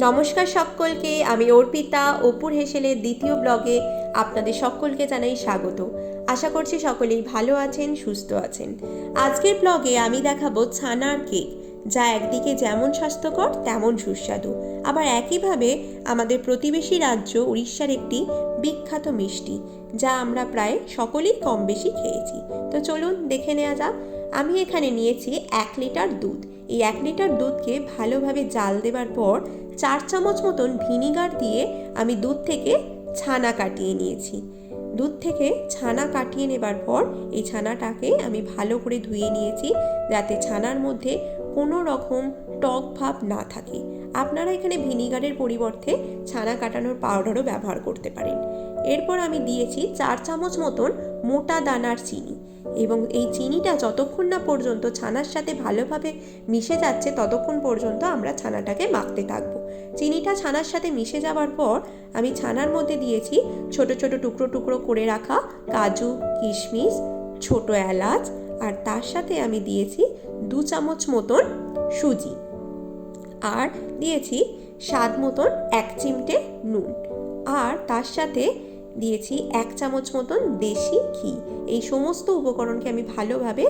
নমস্কার সকলকে, আমি অর্পিতা অপুর হেসেলের দ্বিতীয় ব্লগে আপনাদের সকলকে জানাই স্বাগত। আশা করছি সকলেই ভালো আছেন, সুস্থ আছেন। আজকের ব্লগে আমি দেখাবো ছানার কেক, যা একদিকে যেমন স্বাস্থ্যকর তেমন সুস্বাদু, আবার একইভাবে আমাদের প্রতিবেশী রাজ্য উড়িষ্যার একটি বিখ্যাত মিষ্টি, যা আমরা প্রায় সকলেই কম বেশি খেয়েছি। তো চলুন দেখে নেওয়া যাক। আমি এখানে নিয়েছি 1 লিটার দুধ। এই 1 লিটার দুধকে ভালোভাবে জাল দেবার পর 4 চামচ মতন ভিনিগার দিয়ে আমি দুধ থেকে ছানা কাটিয়ে নিয়েছি। দুধ থেকে ছানা কাটিয়ে নেবার পর এই ছানাটাকে আমি ভালো করে ধুয়ে নিয়েছি, যাতে ছানার মধ্যে কোনো রকম টক ভাব না থাকে। আপনারা এখানে ভিনিগারের পরিবর্তে ছানা কাটানোর পাউডারও ব্যবহার করতে পারেন। এরপর আমি দিয়েছি 4 চামচ মতন মোটা দানার চিনি, এবং এই চিনিটা যতক্ষণ না পর্যন্ত ছানার সাথে ভালোভাবে মিশে যাচ্ছে ততক্ষণ পর্যন্ত আমরা ছানাটাকে মাখতে থাকবো। চিনিটা ছানার সাথে মিশে যাওয়ার পর আমি ছানার মধ্যে দিয়েছি ছোট ছোট টুকরো টুকরো করে রাখা কাজু, কিশমিশ, ছোট এলাচ, আর তার সাথে আমি দিয়েছি 2 চামচ মতন সুজি, আর দিয়েছি স্বাদ মতন 1 চিমটে নুন, আর তার সাথে দিয়েছি 1 চামচ মতন দেশি ঘি। এই সমস্ত উপকরণকে আমি ভালোভাবে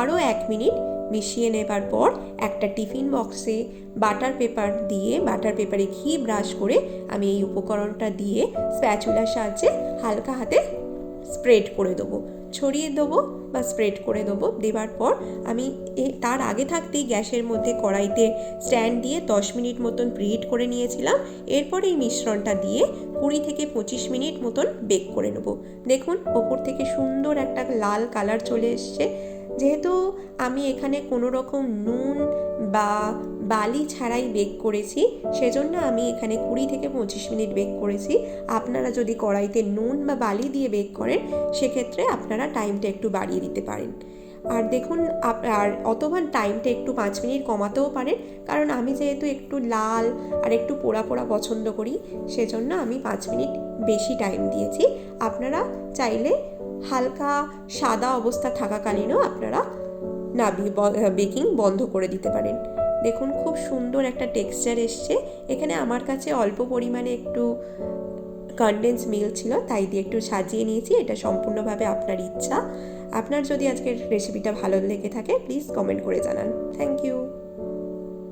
আরও 1 মিনিট মিশিয়ে নেবার পর একটা টিফিন বক্সে বাটার পেপার দিয়ে বাটার পেপারে ঘি ব্রাশ করে আমি এই উপকরণটা দিয়ে স্প্যাচুলার সাহায্যে হালকা হাতে স্প্রেড করে দেবো, ছড়িয়ে দেবো বা স্প্রেড করে দেবো। দেবার পর আমি তার আগে থাকতেই গ্যাসের মধ্যে কড়াইতে স্ট্যান্ড দিয়ে 10 মিনিট মতন প্রিহিট করে নিয়েছিলাম। এরপর এই মিশ্রণটা দিয়ে 20 থেকে 25 মিনিট মতন বেক করে নেব। দেখুন, ওপর থেকে সুন্দর একটা লাল কালার চলে এসছে। যেহেতু আমি এখানে কোনো রকম নুন বা বালি ছাড়াই বেক করেছি, সেজন্য আমি এখানে 20 থেকে 25 মিনিট বেক করেছি। আপনারা যদি কড়াইতে নুন বা বালি দিয়ে বেক করেন, সেক্ষেত্রে আপনারা টাইমটা একটু বাড়িয়ে দিতে পারেন। আর দেখুন, আর অথবা টাইমটা একটু 5 মিনিট কমাতেও পারেন, কারণ আমি যেহেতু একটু লাল আর একটু পোড়া পোড়া পছন্দ করি, সেজন্য আমি 5 মিনিট বেশি টাইম দিয়েছি। আপনারা চাইলে হালকা সাদা অবস্থা থাকাকালীনও আপনারা বেকিং বন্ধ করে দিতে পারেন। দেখুন, খুব সুন্দর একটা টেক্সচার এসছে। এখানে আমার কাছে অল্প পরিমাণে একটু কনডেন্স মিল্ক ছিল, তাই দিয়ে একটু সাজিয়ে নিয়েছি। এটা সম্পূর্ণভাবে আপনার ইচ্ছা। আপনার যদি আজকের রেসিপিটা ভালো লেগে থাকে, প্লিজ কমেন্ট করে জানান। Thank you.